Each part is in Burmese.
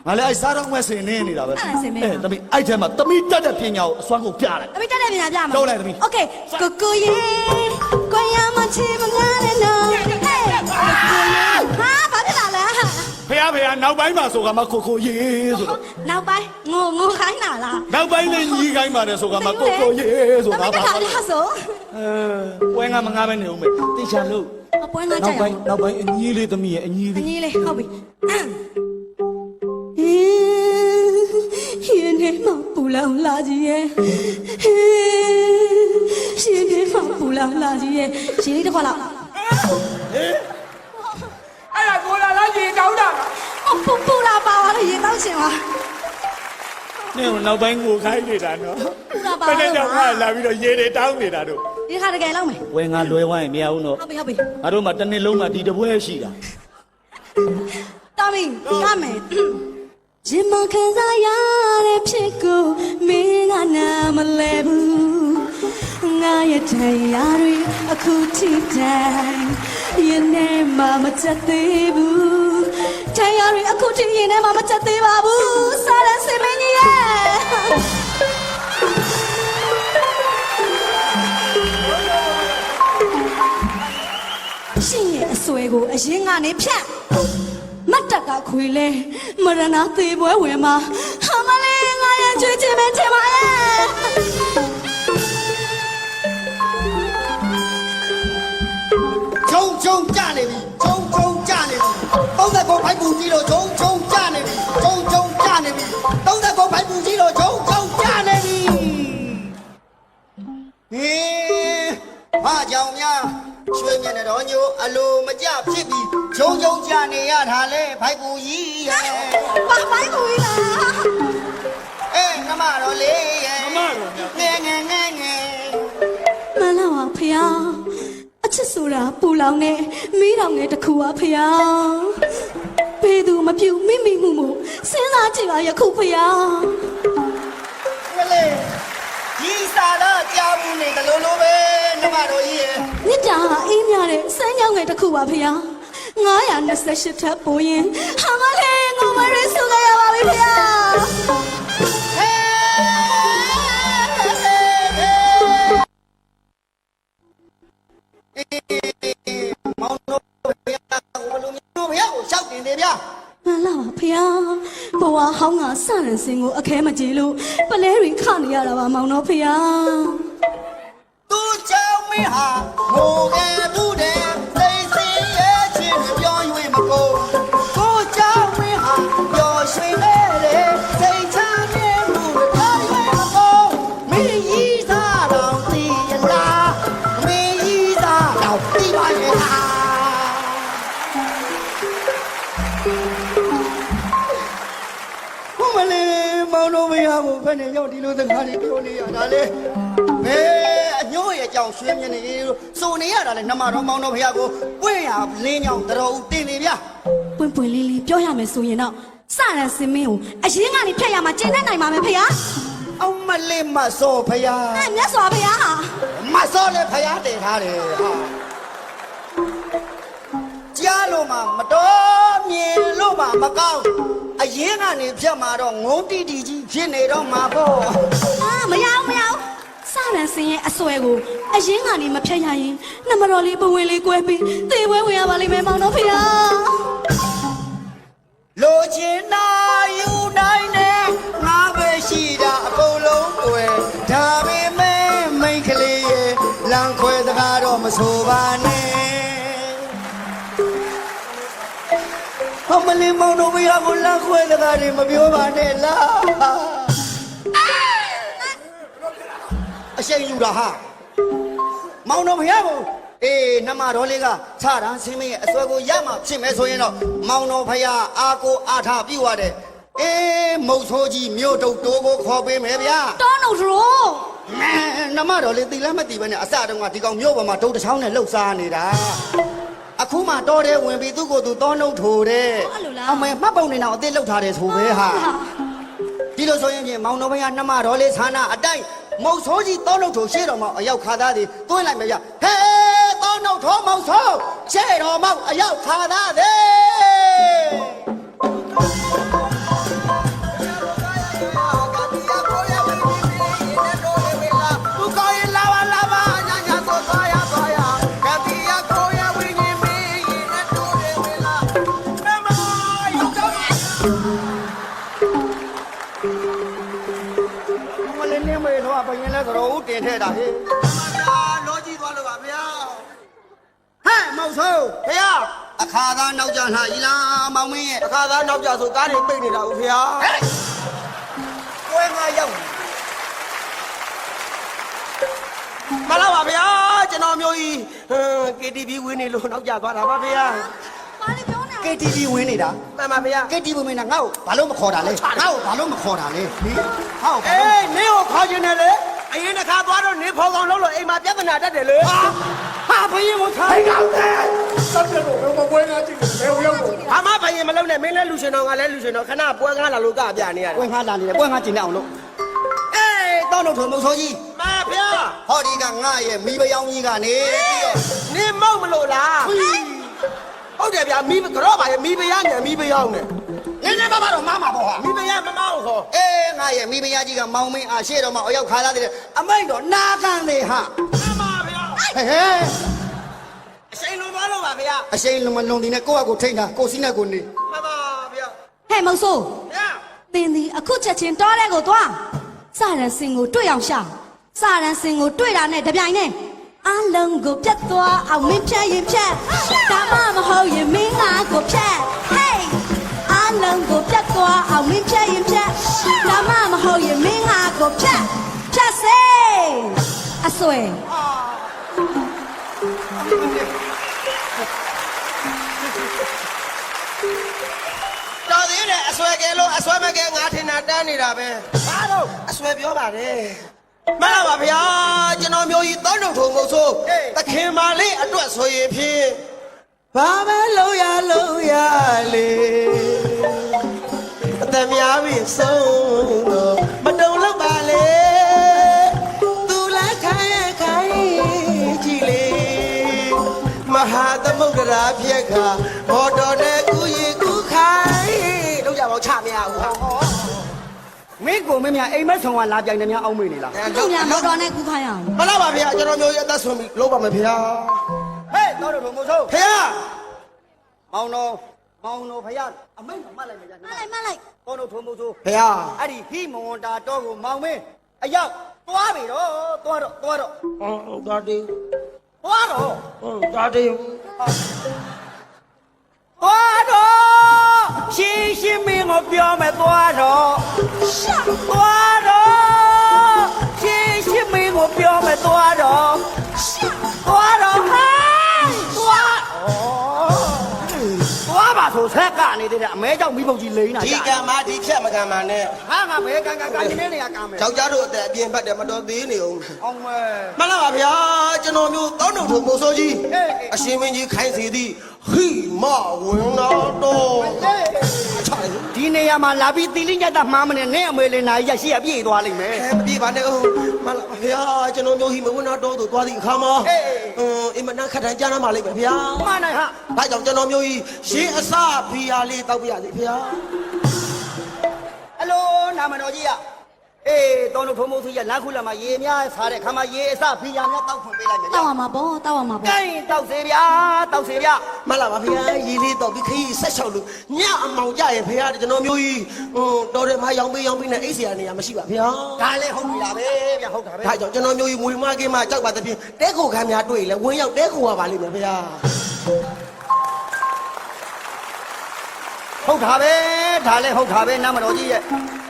ငါလည်းအဲ့စားတော့ဝက်စင်နေနေတာပဲသမီးအဲ့ထဲမှာသမီးတက်တဲ့ပညာကိုအစွမ်းကိုပြလိုက်သမီးတက်တဲ့ပညာပြမှာတော့လိုက်သမီး Okay ကိုရေကိုရမချင်မလားနော်ဟာဘာဖြစ်လာလဲဖေနောက်ပိုင်းမှာဆိုကမှကိုရေဆိုတော့နောက်ပိုင်းငိုခိုင်းတာလားနောက်ပိုင်းလည်းညီးခိုင်းပါတယ်ဆိုကမှကိုရေဆိုတာဘာလဲဆိုပွဲငါမငါပဲနေဦးမယ်တေချာလို့ပွဲငါကြရအောင်နောက်ပိုင်းအညီးလေးသမီးရဲ့အညီးလေးဟုတ်ပြီရှင်နေမပူလောင်လာကြီးရဲ့ရှင်နေမပူလောင်လာကြီးရဲ့ရှင်လေးတစ်ခွက်လောက်အဲ့ဒါကိုလာလာကြီးကောင်းတာပူလာပါလို့ရေတောက်ရှင်ပါနေနောက်ပိုင်းငိုခိုင်းနေတာနော်ဘယ်နဲ့ကြောင့်လာပြီးတော့ရေတွေတောင်းနေတာတို့ဒီခါတကယ်လောက်မယ်ဝယ်ငါလွယ်ဝိုင်းမရဘူးနော်ဟုတ်ပြီငါတို့မှတစ်နှစ်လုံးမှဒီတပွဲရှိတာတာမင်းကမယ်ရင်မခံစားရတဲ့ဖြစ်ကိုမင်းကနာမလဲဘူးငါရဲ့တရားတွေအခုထိတိုင်းရင်ထဲမှာမချက်သေးဘူးတရားတွေအခုထိရင်ထဲမှာမချက်သေးပါဘူးစားရစင်မင်းကြီးရဲ့ရှင်ရဲ့အစွဲကိုအရင်ကနေဖြတ်မတ်တက်ကခွေလဲမရဏသေးပွဲဝင်မှာဟာမလေးငါရဲ့ချွေးချင်မချင်ပါရဲ့ဂျုံကြနေပြီဂျုံကြနေပြီ30ကိုဖိုက်ပူကြီးတော့ဂျုံကြနေပြီဂျုံကြနေပြီ30ကိုဖိုက်ပူကြီးတော့ဂျုံကြနေပြီဟေးဘာကြောင့်များရွှေမြတ်တော်ညိုအလိုမကြဖြစ်ပြီးဂျုံကြနေရတာလေဖိုက်ပူကြီးရဲ့ဘာဖိုက်ပူကြီးလားအေးနမတော်လေးရဲ့နမတော်ငယ်မလာပါဖေယားအချစ်ဆိုတာပူလောင်နေမီးတောင်ငယ်တစ်ခုပါဖေယားဘယ်သူမပြုတ်မိမိမှုစဉ်းစားကြည့်ပါရခုဖေယားကလေးဒီစားတော့ကြောက်မှုနေကလေးလိုပဲနမတော်ကြီးရဲ့မြစ်တာအေးမြတဲ့စမ်းကြောင်းငယ်တစ်ခုပါဖေယား928ထပ်ပိုးရင်ဟာမလေးငိုမရဲစုကြရပါပြီဖေယားမောင်တို့ဘုရားကိုဘယ်လိုမျိုးဘုရားကိုရှောက်တင်တယ်ဗျာမှန်လားပါဖေယားဘဝဟောင်းကစရန်စင်ကိုအခဲမကြည့်လို့ပလဲတွေခနေရတာပါမောင်တို့ဖေယားသူချောင်းမင်းဟာငိုငယ်မှုတဲ့စိတ်စင်းရဲ့ချင်းပြော၍မကုန်ကိုချောင်းမင်းဟာပျော်ရွှင်နေတဲ့စိတ်ချမ်းမြေ့မှုပြော၍မကုန်မင်းကြီးစားတော်တီးလားမင်းကြီးစားတော်တီးပါရဲ့လားမလေးမောင်တို့မရဘူးဖက်နေရောက်ဒီလိုစကားတွေပြောနေရတာလေဘယ်အညို့ရဲ့ကြောင်ရွှေမြနေလို့စုံနေရတာလေနှမတော်မောင်တို့ဖះကိုပွင့်ရလင်းကြောင်တော်ဦးတင်နေဗျပွင့်လေးပြောရမယ်ဆိုရင်တော့စရန်စင်မင်းကိုအရင်ကနေဖြတ်ရမှာကျင့်တတ်နိုင်ပါမယ်ဖေယားအောင်မလေးမဆောဖះမြတ်စွာဘုရားဟာမဆောလေဖះတင်ထားတယ်ဟာကြားလို့မှမတော်မြင်လို့မှမကောင်းအရင်ကနေဖြတ်มาတော့ငုံတီတီကြီးဖြစ်နေတော့မှာပေါ့မရအောင်စရန်စင်ရဲ့အစွဲကိုအရင်ကနေမဖြတ်ရရင်နှမတော်လေးပဝင်လေးကွဲပြီးသေပွဲဝင်ရပါလိမ့်မယ်မောင်တို့ဖေယားလိုချင်နာယူနိုင်နဲ့ငါပဲရှိတာအကုန်လုံးွယ်ဒါပေမဲ့မိတ်ကလေးရဲ့လမ်းခွဲစကားတော့မဆိုပါနဲ့အမလေးမောင်တို့ဘုရားကိုလမ်းခွဲစကားတွေမပြောပါနဲ့လားအရှိန်ယူတာဟာမောင်တို့ဘုရားကိုအေးနှမတော်လေးကခြားတန်းဆင်းမင်းရဲ့အစွဲကိုရမှဖြစ်မယ်ဆိုရင်တော့မောင်တော်ဘုရားအာကိုအားထားပြုတ်ရတဲ့အေးမုတ်ဆိုးကြီးမြို့တုတ်တိုးကိုခေါ်ပေးမယ်ဗျာတောနှုတ်ထိုးနှမတော်လေးသိလည်းမသိပဲနဲ့အစတုန်းကဒီကောင်မြို့ပေါ်မှာတုတ်တစ်ချောင်းနဲ့လှုပ်ရှားနေတာအခုမှတော်တယ်ဝင်ပြီးသူ့ကိုယ်သူတောနှုတ်ထိုးတယ်အမေမှတ်ပုံနေတော့အစ်စ်လှုပ်ထားတယ်ဆိုပဲဟာဒီလိုဆိုရင်ဖြင့်မောင်တော်ဘုရားနှမတော်လေးဌာနအတိုင်းမုတ်ဆိုးကြီးတောနှုတ်ထိုးရှေ့တော်မှာအရောက်ခါသားသည်တွင်းလိုက်မယ်ဗျဟဲတောနှုတ်ထိုးမုတ်ဆိုးရှေ့တော်မှာအရောက်ခါသားသည် မလေးနေမေတော့ဘယင်းလဲဆိုတော့ဦးတင်ထဲတာဟေး လောကြီးသွားလို့ပါဗျာ ဟဲ့မောင်ဆိုး ဖေရ အခါသားနောက်ကြလာဤလားမောင်မင်းရဲ့ အခါသားနောက်ကြဆိုကားတွေပိတ်နေတာဦးဖေရ ပွဲငါရောက် မလာပါဗျာကျွန်တော်မျိုးကြီး KTV ဝင်းနေလို့နောက်ကြသွားတာပါဗျာ ဘာလို့ပြောနေလဲ KTV ဝင်နေတာ မှန်ပါဗျာ KTV ဝင်နေတာငါ့ကိုဘာလို့မခေါ်တာလဲငါ့ကိုဘာလို့မခေါ်တာလဲဟေးဟောက်ဘာ အေး လို့ နင်းကိုခေါ်ခြင်းနဲ့လေအရင်တစ်ခါသွားတော့နင်းဖော်ကောင်လို့အိမ်မှာပြဿနာတက်တယ်လေဟာဘယင်းကိုထိုင်ကောင်းတယ် စက်တယ်တော့ဘယ်ပွဲငါကြည့်တယ်ဘယ်ရောက်တော့ ဘာမှဘယင်းမလုံးနဲ့မင်းလည်းလူရှင်တော်ငါလည်းလူရှင်တော်ခဏပွဲကားလာလို့ကပြနေရတယ် ပွဲငါလာနေတယ်ပွဲငါကျင်နေအောင်လို့အေးတောင်းတော့ထုံမဆိုးကြီး မဗျာ ဟောဒီကငါရဲ့မိဖယောင်းကြီးကနေပြီးတော့ နင်းမောက်မလို့လားဟုတ်တယ်ဗျာမိကတော့ပါရဲ့မိဖယားနဲ့မိဖယောင်းနဲ့ နည်းနည်းပါးပါတော့မမပေါ့ဟာ မိဖယားမမောက်ခေါ် အေးငါရဲ့မိဖယားကြီးကမောင်မင်းအားရှေ့တော့မှအရောက်ခါလာတဲ့အမိတ်တော့နာခံသေးဟာ မှန်ပါဗျာ ဟဲ့ အရှိန်လုံးသွားလို့ပါဗျာ အရှိန်လုံးမလုံးဒီနဲ့ကိုယ့်အကိုထိန်တာကိုစီးနဲ့ကိုနေ မှန်ပါဗျာ ဟဲ့မုံဆိုး ဗျာ သင်ဒီအခုချက်ချင်းတောတဲ့ကိုသွားစရန်စင်ကိုတွေ့အောင်ရှာစရန်စင်ကိုတွေ့တာနဲ့တပြိုင်နဲ့အလုံးကိုပြတ်သွားအောင်မင်းဖြတ်ရင်ဖြတ်ဒါမှမဟုတ်ရင်မင်းငါကိုဖြတ်ဟေးအလုံးကိုပြတ်သွားအောင်မင်းဖြတ်ရင်ဖြတ်ဒါမှမဟုတ်ရင်မင်းငါကိုဖြတ်ဖြတ်စေအဆွဲ တော်သေးတယ်အစွဲကဲလို့အစွဲမကဲငါထင်တာတန်းနေတာပဲဘာလို့အစွဲပြောပါတယ်မှန်ပါဗျာကျွန်တော်မျိုးကြီးတောင်းတုံထုံမုံဆိုးတခင်မာလေးအတွက်ဆိုရင်ဖြင့်ဘာပဲလုံးရလေအသက်များပြီဆုံးတော့မတုံလောက်ပါလေသူလည်းခိုင်းကြည့်လေမဟာသမုဒ္ဒရာဖြက်ခါမော်တော်နဲ့ကူရင်ကူခိုင်းလောက်ကြပါချမရဘူးဟာ မင်းကိုမင်းများအိမ်မက်ဆောင်ကလာပြိုင်နေများအောင်းမေးနေလား သူများမော်တော်နဲ့ကူခိုင်းအောင် မလားပါဗျာကျွန်တော်မျိုးရအသက်ဆုံးပြီလို့ပါမယ်ဗျာ ဟေးတော့တော့မို့ဆိုး ဖေရ မောင်တော်ဖယားအမိတ်မှတ်လိုက်မယ်ကြာ မလိုက် တော့တော့ထုံမို့ဆိုး ဖေရ အဲ့ဒီဟိမဝန္တာတော့ကိုမောင်မင်းအရောက်သွားပြီတော့သွားတော့ ဟုတ်တာတေး သွားတော့ ဟုတ်တာတေး သွားတော့ရှင်းရှင်းမင်းကိုပြောမယ်သွားတော့သွားတော့ရှင်းရှင်းမင်းကိုပြောမယ်သွားတော့သွားတော့ဟဲ့သွားပါဆိုဆက်ကနေတဲ့အမဲကြောင့်မိဘကြီးလိမ့်တာ ဒီကံမဒီဖြတ်မကံမနဲ့ ဟာငါဘယ်ကန်နေနေရကမ်းမယ် ယောက်ျားတို့အသက်အပြင်ဘက်တယ်မတော်သေးနေအောင် အောင်မဲ မလားပါဗျာကျွန်တော်မျိုးတောင်းတုံထုံမို့ဆိုးကြီးအရှင်မင်းကြီးခိုင်းစီသည်ဟိမဝင်တော် ဒီနေရာမှာလာပြီးတီလိညတ်တာမှားမနေနဲ့အမေလေးနာကြီးရရှိရပြေးသွားလိမ့်မယ် မပြေပါနဲ့ဦးမလားပါဗျာကျွန်တော်မျိုးဟိမဝင်တော်သူသွားသည့်အခါမှာအင်မနာခတ်တန်းကြားနာမှလိမ့်မယ်ဗျာ မှန်နိုင်ဟာ ဒါကြောင့်ကျွန်တော်မျိုးကြီးရှင်းအစဖီယာလေးတောက်ပြရစီဗျာ ဟယ်လိုနာမတော်ကြီးရအေးတော်တို့ဖုံဖုံသူရလက်ခုလက်မှာရေများစားတဲ့ခါမှာရေအစဖီယာများတောက်ခွင့်ပေးလိုက်မယ် တောက်ရမှာပေါ့တောက်ရမှာပေါ့ ကိုင်းတောက်စေဗျာတောက်စေဗျာ မလားပါဗျာရေးလေးတော့ပြီးခရီးဆက်လျှောက်လို့ညအမောင်ကြရဲ့ဗျာကျွန်တော်မျိုးကြီးတော်တယ်မရောင်းပေးနဲ့အိတ်เสียနေရမရှိပါဗျာ ဒါလည်းဟုတ်ပြီလားပဲဗျာဟုတ်တာပဲ ဒါကြောင့်ကျွန်တော်မျိုးကြီးမွေမကင်းမှကြောက်ပါတဲ့ဖြင့်တဲခိုခမ်းများတွေ့လဲဝင်းရောက်တဲခိုရပါလိမ့်မယ်ဗျာ ဟုတ်တာပဲဒါလည်းဟုတ်တာပဲနာမတော်ကြီးရဲ့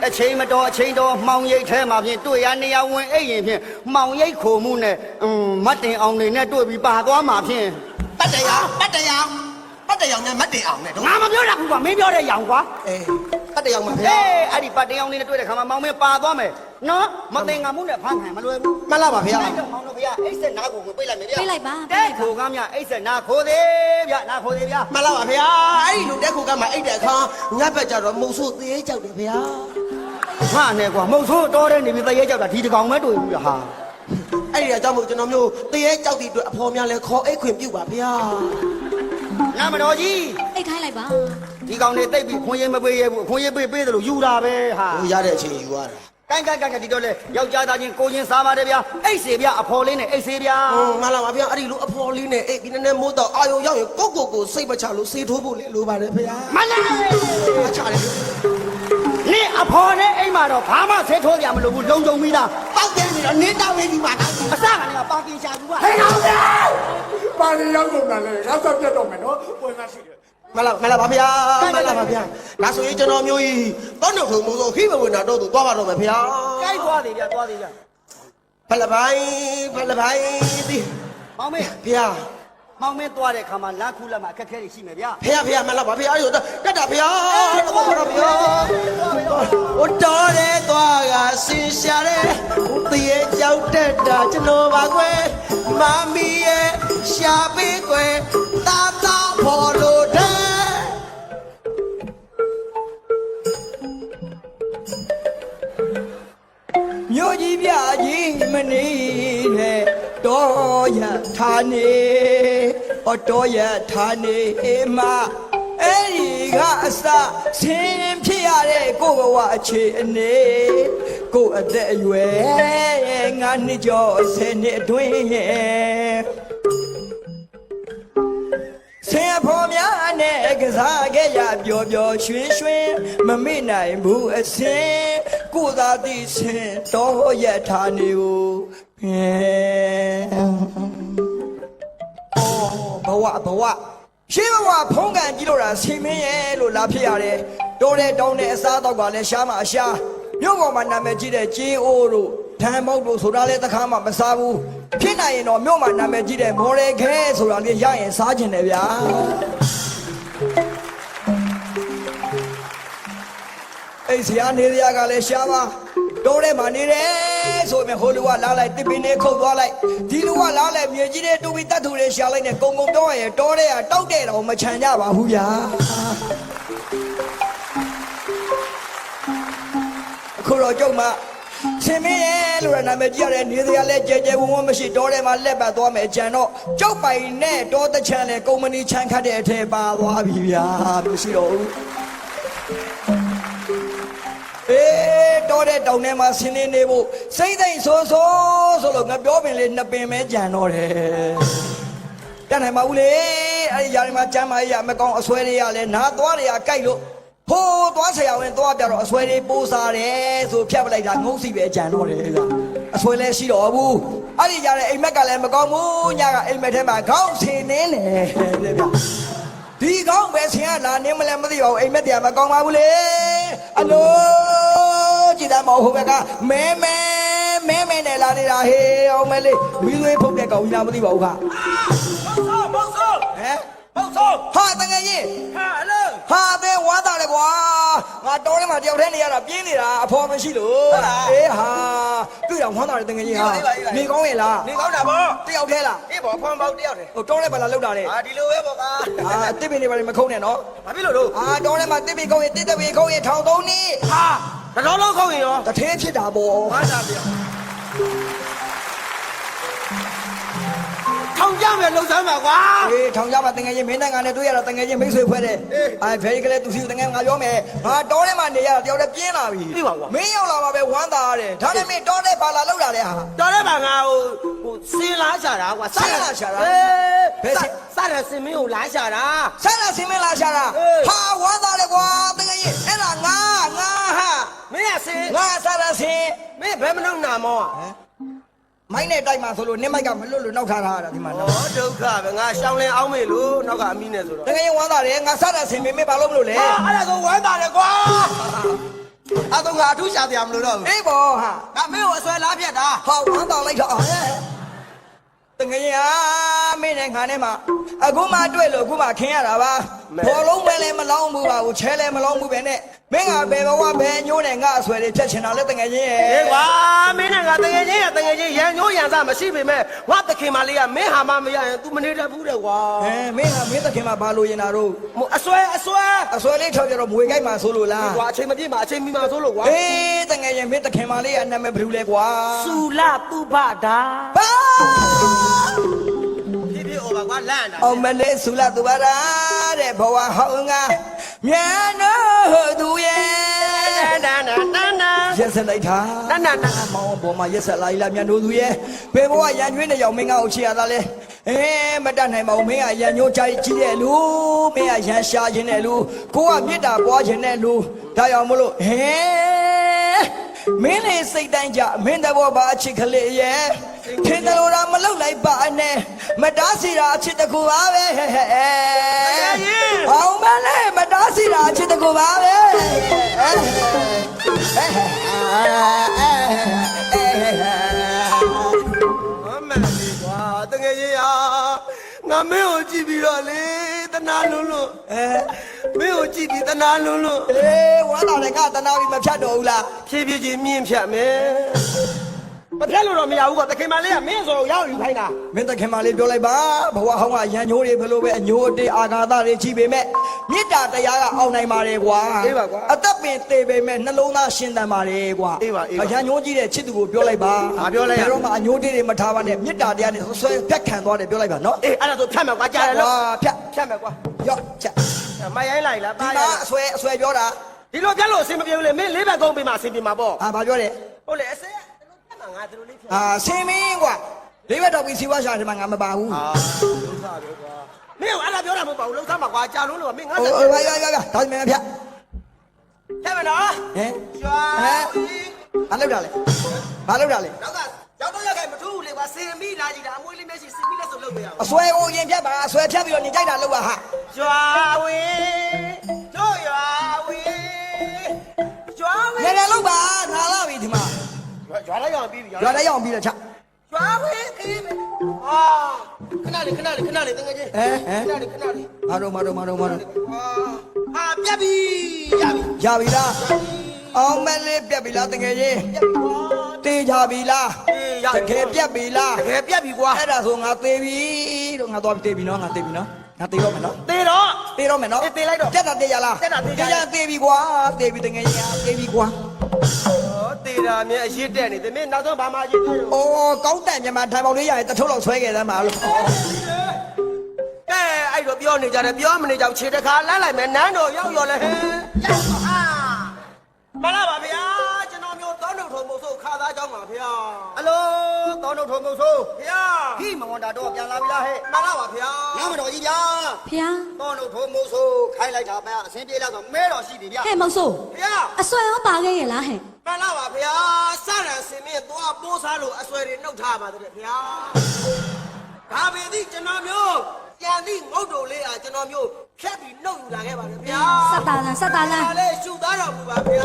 အချိန်မတော်အချိန်တော်မှောင်ရိပ်ထဲမှာဖြင့်တွေ့ရနေရဝင်အိတ်ရင်ဖြင့်မှောင်ရိပ်ခိုမှုနဲ့မတ်တင်အောင်နေနဲ့တွေ့ပြီးပါသွားမှာဖြင့် ပတ်တရားနဲ့မတ်တင်အောင်နဲ့တော့ ငါမပြောတာဘူးကွာမင်းပြောတဲ့ရောင်ကွာ ပတ်တရားမှာဗျာ အေးအဲ့ဒီပတ်တင်အောင်လေးနဲ့တွေ့တဲ့ခါမှာမောင်မင်းပါသွားမယ်နော်မတင်ငါမှုနဲ့ဖမ်းခံမလွယ်ဘူး မလားပါဗျာ အဲ့တော့မောင်တို့ဗျာအိတ်ဆက်နာကိုဝင်ပိတ်လိုက်မယ်ဗျာ ပြေးလိုက်ပါ တဲ့ခိုကမ်းမြအိတ်ဆက်နာခိုသေးဗျာနာခိုသေးဗျာ မလားပါဗျာအဲ့ဒီလိုတဲခိုကမှအိတ်တဲ့အခါညဘက်ကျတော့မုံဆိုးသေးကြောက်တယ်ဗျာ ဟာနဲ့ကွာမုတ်ဆိုးတော်တဲ့နေပြီးတရေကြောက်တာဒီတကောင်မဲတွေ့ဘူးဟာ အဲ့ဒီအကြောင်းမို့ကျွန်တော်မျိုးတရေကြောက်တဲ့အတွက်အဖော်များလဲခေါ်အိတ်ခွင့်ပြုပါဗျာ နာမတော်ကြီး အိတ်ခိုင်းလိုက်ပါ ဒီကောင်နေတိတ်ပြီးခွန်ရင်မပေးရဘူးခွန်ရင်ပေးတယ်လို့ယူတာပဲဟာ ဟိုရတဲ့အချိန်ယူရတာ ကိုင်းဒီတော့လေယောက်ျားသားချင်းကိုချင်းစားပါတယ်ဗျာအိတ်စေဗျာအဖော်လေးနဲ့အိတ်စေဗျာ ငါလာပါဗျာအဲ့ဒီလိုအဖော်လေးနဲ့အေးဒီနည်းနည်းမိုးတော့အာယုံရောက်ရင်ကိုစိတ်မချလို့စေးထိုးဖို့လေလိုပါတယ်ဗျာ မလေး ချတယ် နင်အဖော်နဲ့အိမ်မှာတော့ဘာမှဆေးထိုးကြမလို့ဘူးလုံုံပြီးသား တောက်တယ်နေတော့နင်းတောက်နေဒီမှာ အစကနေပါကင်ရှာကူက ဟဲ့အောင်ဗျာပါရီရောက်ကုန်တာလေငါဆက်ပြတ်တော့မယ်နော်ပွဲသားရှိတယ် မလာပါဗျာဒါဆိုရင်ကျွန်တော်မျိုးကြီးတောင်းတော့ထုံမိုးဆိုခိမဝင်တာတော့သူသွားပါတော့မယ်ဗျာ ကြိုက်သွားသေးဗျာသွားသေးဗျာ ဖလပိုင်းဒီ မောင်မေ ဗျာ မောင်မေသွားတဲ့ခါမှာလမ်းခုလက်မှာအခက်အခဲတွေရှိမယ်ဗျာ ဖေမလာပါဗျာအဲ့ဒါတက်တာဗျာတော့ပါတော့ဗျာဟိုတော်တဲ့သွားကဆင်းရှာတဲ့တရေကြောက်တက်တာကျွန်တော်ပါကွယ်မမီရဲ့ရှာပေးကွယ်တာတာဖော်လို့တဲ့ မြို့ကြီးပြကြီးမနေနဲ့တော်ရထားနေတော်ရထားနေမအဲ့ဒီကအစဆင်းဖြစ်ရတဲ့ကိုယ့်ဘဝအခြေအနေကိုယ့်အသက်အရွယ်ငါနှစ်ကျော်10နှစ်အတွင်းဆင်ဖို့များနဲ့ကစားခဲ့ရပျော်ပျော်ရွှင်ရွှင်မမေ့နိုင်ဘူးအစင်ကိုသာသိစင်တော်ရထားနေကိုဘဝရှေးဘဝဖုံးကန်ကြည့်လို့တာဆင်မင်းရဲ့လို့လာဖြစ်ရတယ်တော်တဲ့တောင်းတဲ့အစားတော့ကလည်းရှားမှရှားမြို့ပေါ်မှာနာမည်ကြီးတဲ့ကျေးအိုးတို့ဓာန်မောက်တို့ဆိုတာလည်းတစ်ခါမှမစားဘူးဖြစ်နိုင်ရင်တော့မြို့မှာနာမည်ကြီးတဲ့မော်ရယ်ခဲဆိုတာလေးရရင်စားကျင်တယ်ဗျာအဲ့ဆရာနေရကလည်းရှားပါတော်ထဲမှာနေတယ်ဆိုရင်ဟိုလူကလာလိုက်တစ်ပင်နဲ့ခုတ်သွားလိုက်ဒီလူကလာလိုက်မြေကြီးတွေတူပြီးတတ်သူတွေရှာလိုက်နဲ့ကုံပြောရရင်တော်ထဲကတောက်တဲ့တော့မချန်ကြပါဘူးဗျာအခုတော့ကြုံမှာဆင်မင်းရဲ့လို့နာမည်ကြီးရတဲ့နေစရာလဲကြဲကြဲဝုံဝုံမရှိတော်ထဲမှာလက်ပတ်သွားမယ်ကြံတော့ကြောက်ပိုင်နဲ့တော်တချမ်းလဲကုမ္ပဏီချမ်းခတ်တဲ့အထဲပါသွားပြီဗျာမရှိတော့ဘူးတော်တဲ့တောင်ထဲမှာဆင်းနေဖို့စိတ်သိမ့်ဆိုလို့ငါပြောပင်လေးနှစ်ပင်ပဲကြံတော့တယ်တန်နိုင်ပါဘူးလေအဲ့ဒီຢာတွေမှာကျမ်းမာရမကောင်းအစွဲတွေရလဲနားသွားတွေကကြိုက်လို့ဟိုးသွားဆရာဝန်သွားပြတော့အစွဲတွေပိုးစားတယ်ဆိုဖြတ်ပလိုက်တာငုံစီပဲကြံတော့တယ်ကအစွဲလဲရှိတော့ဘူးအဲ့ဒီຢာတဲ့အိမ်မက်ကလည်းမကောင်းဘူးညကအိမ်မက်ထဲမှာခေါင်းဆင်းနေလေတဲ့ဗျဒီကောင်းပဲဆင်ကလာနေမလဲမသိပါဘူးအိမ်မက်တရားမကောင်းပါဘူးလေအလိုကြည်သားမဟုတ်ဟိုဘက်ကမဲနဲ့လာနေတာဟေးအောင်မဲလေးမီးသွေးဖုတ်တဲ့ကောင်ကြီးလားမသိပါဘူးခမဟုတ်ဆိုဟမ်ဟုတ်ဆိုဟာတကယ်ကြီးဟာအလုံးဟာတဲ့ဝါသားလေကွာငါတော်ထဲမှာတယောက်တည်းနေရတာပြင်းနေတာအဖော်မရှိလို့အေးဟာတွေ့တော့ဝမ်းသားတယ်တကယ်ကြီးဟာနေကောင်းရဲ့လားနေကောင်းတာဗော တယောက်တည်းလားအေးဗောဖွန်ပေါက်တယောက်တည်း ဟိုတော်ထဲမှာလာလောက်တာလေဒီလိုပဲဗောကတစ်ပင်တွေပါလေမခုံးနဲ့နော်ဘာဖြစ်လို့လို့တော်ထဲမှာတစ်ပင်ခုံးရင်တစ်တပင်ခုံးရင်ထောင်သုံးနှစ်ဟာ တော်လုံးခုံရင်ရော တထဲဖြစ်တာပေါ့ ဘာသာပြောထောင်ကြမယ်လှုပ်ဆန်းပါကွာ အေးထောင်ကြမှာတငယ်ချင်းမင်းနိုင်ငံနဲ့တွေ့ရတာတငယ်ချင်းမိတ်ဆွေဖွဲ့တယ်ဖဲကလေးသူစီတငယ်ငါပြောမယ်ငါတောထဲမှာနေရတာတယောက်တည်းပြင်းလာပြီမင်းရောက်လာမှာပဲဝမ်းသာရတယ်ဒါနဲ့မင်းတောထဲပါလာလောက်လာတဲ့ဟာ တော်တဲ့ပါငါဟိုစင်လားရှာတာကွာဘယ်စရစင်မင်းကိုလားရှာတာ ဆက်လာစင်မလာရှာတာဟာဝမ်းသာတယ်ကွာတငယ်ချင်းအဲ့ဒါငါဟာမင်းရစင်ငါဆက်လာစင် မင်းဘယ်မနှုတ်နာမောမိုင်းနဲ့တိုက်မှာဆိုလို့နင်းမိုက်ကမလွတ်လို့နောက်ထားတာဒီမှာနော် ဒုက္ခပဲငါရှောင်းလင်းအောင်မေလို့နောက်ကအမိနဲ့ဆိုတော့တကယ်ဝမ်းသာတယ်ငါစတာဆင်မင်းဘာလို့မလို့လဲအဲ့ဒါဆိုဝမ်းသာတယ်ကွာအဲ့တော့ငါအထူးရှာတရားမလို့တော့ဘူးအေးဘောဟာငါမင်းကိုအဆွဲလားပြတ်တာ ဟာဝမ်းသာလိုက်တော့တကယ်မင်းနဲ့ငါနဲ့မှအခုမှတွေ့လို့အခုမှခင်းရတာပါဘောလုံးပဲလည်းမလောင်းဘူးပါဘူးချဲလည်းမလောင်းဘူးပဲနဲ့မင်းကဘယ်ဘဝဘယ်ညိုးနဲ့ငါအဆွဲတွေဖြတ်ချင်တာလဲတကယ်ချင်းရဲ့အေးကွာမင်းနဲ့ငါတကယ်ချင်းရတကယ်ချင်းရန်ညိုးရန်စားမရှိပေမဲ့ငါတခင်မလေးကမင်းဟာမမရရင် तू မနေတတ်ဘူးတဲ့ကွာမင်းတခင်မှာဘာလို့ရင်တာတော့အဆွဲလေးထောက်ကြတော့မွေကြိုက်မှာဆိုလို့လားကွာအချိန်မပြည့်မှာအချိန်မီမှာဆိုလို့ကွာအေးတကယ်ချင်းမင်းတခင်မလေးကနာမည်ဘယ်လိုလဲကွာစူလသူဘတာဘာဖြစ်ဩပါကွာလန့်တာအောင်မလေးစူလာသူပါတာတဲ့ဘဝဟောင်းငါမြန်တို့သူရဲ့တန် ရက်ဆက်လိုက်တာ နတ် မောင်ပေါ်မှာရက်ဆက်လာလာမြန်တို့သူရဲ့ဘယ်ဘဝရန်ကျွေးနေကြောင်မင်းကအုပ်ချရတာလဲမတတ်နိုင်ပါဘူးမင်းကရန်ညိုးကြိုက်ကြည့်တဲ့လူမင်းကရန်ရှာခြင်းတဲ့လူကိုကမေတ္တာပွားခြင်းတဲ့လူဒါကြောင့်မလို့မင်းလေးစိတ်တိုင်းကြမင်းတဘောပါအချစ်ကလေးရဲ့ထင်တယ်လို့တော့မလုပ်လိုက်ပါနဲ့မတားစီတာအချစ်တကူပါပဲအောင်မလေးမတားစီတာအချစ်တကူပါပဲ အမှန်လေးကွာတကယ်ကြီးဟာငါမင်းကိုကြည့်ပြီးတော့လေတနာလုံးလို့မင်းကိုကြည့်ပြီးတနာလုံးလို့ ဝမ်းသာတယ်ကတနာပြီးမဖြတ်တော့ဘူးလား ဖြည်းဖြည်းချင်းမြင့်ဖြတ်မယ်မဖြတ်လို့တော့မရဘူးကွာတခင်မလေးကမင်းဆိုတော့ရောက်ယူခိုင်းတာ မင်းတခင်မလေးပြောလိုက်ပါဘဝဟောင်းကရန်ညိုးတွေဘလို့ပဲအညိုးအတေးအာဃာတတွေကြီးပေမဲ့မေတ္တာတရားကအောင်နိုင်ပါတယ်ကွာအသက်ပင်သေးပေမဲ့နှလုံးသားရှင်သန်ပါတယ်ကွာရန်ညိုးကြီးတဲ့ချစ်သူကိုပြောလိုက်ပါဘယ်တော့မှအညိုးတေးတွေမထားပါနဲ့မေတ္တာတရားနဲ့ဆွဲဖြတ်ခံသွားတယ်ပြောလိုက်ပါနော် အေးအဲ့ဒါဆိုဖြတ်မယ်ကွာကြားတယ်လို့ ဖြတ် မယ်ကွာ ရော့ချက် မရိုင်းလိုက်လား ဒီမှာအဆွဲပြောတာ ဒီလိုဖြတ်လို့အဆင်မပြေဘူးလေမင်းလေးဘက်ကုန်းပေးမှအဆင်ပြေမှာပေါ့ ဘာပြောတယ် ဟုတ်လေအစဲဒီလိုဖြတ်မှာငါဒီလိုလေးဖြတ် ဆင်းမင်းကွာလေးဘက်တော့ပြီးစီဝါရှာတယ်မှာငါမပါဘူး မင်းကအဲ့ဒါပြောတာမဟုတ်ပါဘူးလုံးသားမှာကွာကြာလုံးလို့မင်းငါ ဟို ဆက် ဘာဒါမှမဖြတ် ဖြတ်မယ်နော် ကျွာ ဘာလုပ်တာလဲဘာလုပ်တာလဲ နောက်ကရောက်တော့ရောက်ခိုင်မထူးဘူးလေကွာစင်မိလာကြည့်တာအမွေးလေးမျက်စိစင်မိလက်ဆိုလုပ်ပေးရအောင် အဆွဲကိုရင်ဖြတ်ပါအဆွဲဖြတ်ပြီးတော့နေကြိုက်တာလုပ်ပါဟာ ကျွာဝေတို့ရွာဝေကျွာဝေ နေနေလုပ်ပါနာလာပြီဒီမှာ ကျွာလိုက်အောင်ပြီးပြီ ရွာထဲရောက်ပြီးတော့ချက် ကျွာဝေခီးမယ်ဟာခဏလေးတကယ်ချင်းခဏလေး မာတော့ ဟာပြက်ပြီရပြီ ရပြီလားအောင်မလေးပြက်ပြီလားတကယ်ကြီး ပြက်ပြီကွာ တေးကြပြီလား ရ တကယ်ပြက်ပြီလား တကယ်ပြက်ပြီကွာ အဲ့ဒါဆိုငါသေးပြီတော့ငါသွားပြီသေးပြီနော်ငါသေးပြီနော်ငါသေးတော့မယ်နော် သေတော့ သေးတော့မယ်နော် သေလိုက်တော့ တက်တာတေးရလား တက်တာတေးရ သေးပြီကွာသေးပြီတကယ်ကြီးသေးပြီကွာ သေတာမြဲအရစ်တက်နေတယ်မင်းနောက်ဆုံးဘာမှအရစ်သေးလို့ အိုးကောင်းတန်မြန်မာထိုင်ပေါင်လေးရရင်တထုပ်လောက်ဆွဲခဲ့သမ်းပါလို့ ကဲအဲ့တော့ပြောနေကြတယ်ပြောမနေကြဘူးခြေတစ်ခါလမ်းလိုက်မယ်နန်းတော်ရောက်ရော်လဲဟဲ့ဟာမလာပါဗျာကျွန်တော်မျိုးတောင်းတုံထုံမုတ်ဆိုးခါသားကြောင်းပါဗျာ အလိုတောင်းတော့ထုံမုတ်ဆိုး ဗျာ ခိမဝန်တာတော့ပြန်လာပြီလားဟဲ့ မလာပါဗျာ ငါမတော်ကြီးဗျာ ဖျား တောင်းတော့ထုံမုတ်ဆိုးခိုင်းလိုက်တာပဲအစင်းပြေးလာဆိုမဲတော်ရှိပြီဗျာ ဟဲ့မောင်ဆိုး ဗျာ အစွဲရောပါခဲ့ရဲ့လားဟဲ့ မလာပါဗျာစရံစင်မြင့်သွားပိုးစားလို့အဆွဲတွေနှုတ်ထားပါတဲ့ဗျာဒါပေသည်ကျွန်တော်မျိုးကြံသည့်ငုတ်တုံလေးအားကျွန်တော်မျိုးဖြတ်ပြီးနှုတ်ယူလာခဲ့ပါတယ်ဗျာ စက်တာလန် ဒါလေးရှုသားတော်မူပါဗျာ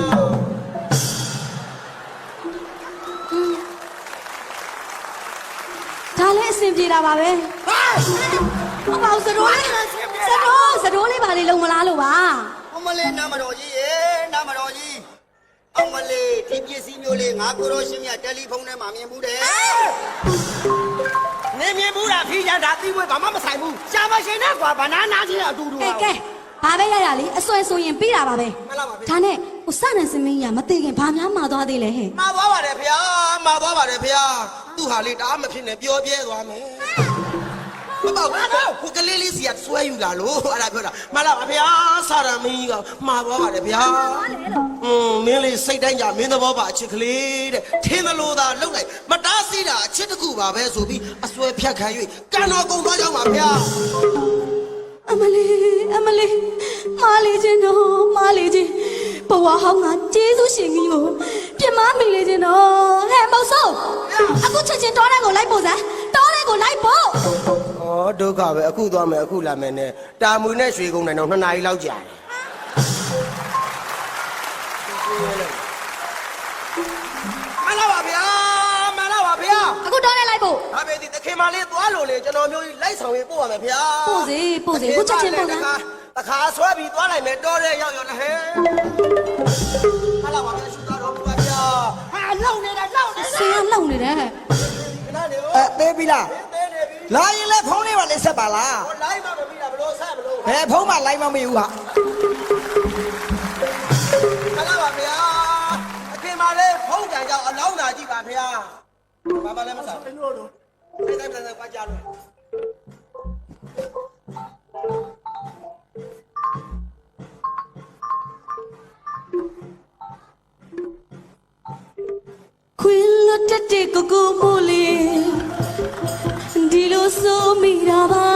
ဒါလည်းအဆင်ပြေတာပါပဲဟုတ်ပါဘူးစတိုးလေးပါလေလုံမလားလို့ပါ အမလေးနာမတော်ကြီးရေနာမတော်ကြီးအမလေးဒီပစ္စည်းမျိုးလေးငါကိုရောရှင်းမြတယ်လီဖုန်းထဲမှာမြင်ဘူးတယ် နေမြင်ဘူးလားဖီးချမ်းဒါသိဝဲဘာမှမဆိုင်ဘူးရှာမရှင်နဲ့ကွာဘာနာနာချင်းအတူတူ ကဲဘာပဲရရလေအစွဲဆိုရင်ပြီးတာပါပဲ မလာပါဗျာ ဒါနဲ့ဟိုစနန်စမင်းကြီးကမသေးခင်ဘာများမှာသွားသေးလဲဟဲ့ မှာသွားပါတယ်ဗျာမှာသွားပါတယ်ဗျာသူ့ဟာလေးတအားမဖြစ်နဲ့ပြောပြဲသွားမယ်မပေါ့ဟိုကလေးလေးစီကဆွဲယူလာလို့အဲ့ဒါပြောတာမလာပါဗျာစာရမင်းကြီးကမှာသွားပါတယ်ဗျာမင်းလေးစိတ်တိုင်းကြမင်းသဘောပါအချစ်ကလေးတဲ့ထင်းသလိုသာလှုပ်လိုက်မတားစီးတာအချစ်တကူပါပဲဆိုပြီးအစွဲဖြတ်ခံ၍ကန်တော်ကုံသွားကြောင်းပါဗျာ အမလေးမားလေးချင်းတော့မားလေးချင်းဘဝဟောင်းကကျေးဇူးရှင်ကြီးကိုပြမမိလေးချင်းတော့ဟဲ့မောင်ဆိုးအခုချက်ချင်းတောထဲကိုလိုက်ပို့စမ်းတောထဲကိုလိုက်ပို့ ဩဒုက္ခပဲအခုသွားမယ်အခုလာမယ်နဲ့တာမွေနဲ့ရွှေကုန်းနိုင်တော့2 နာရီလောက်ကြာတယ်မလာပါဗျာမလာပါဗျာ အခုတောထဲလိုက်ပို့ ဒါပေမဲ့သခင်မလေးသွားလို့လေကျွန်တော်မျိုးကြီးလိုက်ဆောင်ရေးပို့ရမယ်ဗျာ ပို့စေအခုချက်ချင်းပို့စမ်း တခါဆွဲပြီးသွားလိုက်မယ်တော့တဲ့ရောက်ရောလဲဟဲ့မလာပါဗျာရှူသားတော်ဘုရားဗျာဟာလုံနေတာ ဆေးရလုံနေတယ်ဟဲ့ ခဏနေလို့ သေးပြီလား တဲနေပြီ လာရင်လည်းဖုန်းလေးပါလေးဆက်ပါလား ဟိုလိုက်မှမပြီးတာဘလို့ဆက်မလို့ ဘယ်ဖုန်းမှလိုက်မမေ့ဘူးဟာ မလာပါဗျာအခင်မလေးဖုံးကြံကြောင်အလောင်းသာကြည့်ပါဗျာဘာမှလည်းမစားဘူးလို့တိုင်းပါကြလို့ တေကိုကိုမိုးလေးဒီလိုဆိုမိတာပါ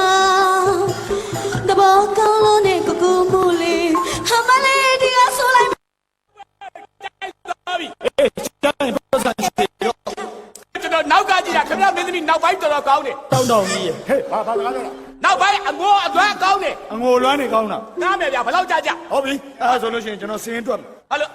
တဘောကောင်းလို့နဲ့ကိုကိုမိုးလေးဟာမလေးဒီကဆိုလိုက် သွားပြီအေးကျန်တော့ဆက်ရှိတော့ကျွန်တော်နောက်ကကြည့်တာခင်ဗျာမင်းသမီးနောက်ပိုင်းတော်တော်ကောင်းတယ်တောင်းတောင်းကြီးဟေးဘာစကားပြောတာနောက်ပိုင်းအငိုအသွမ်းကောင်းတယ်အငိုလွမ်းနေကောင်းတာနားမယ်ဗျာဘယ်လောက်ကြာကြာဟုတ်ပြီအဲဒါဆိုလို့ရှိရင်ကျွန်တော်စင်းတွက်မယ်ဟုတ်လို့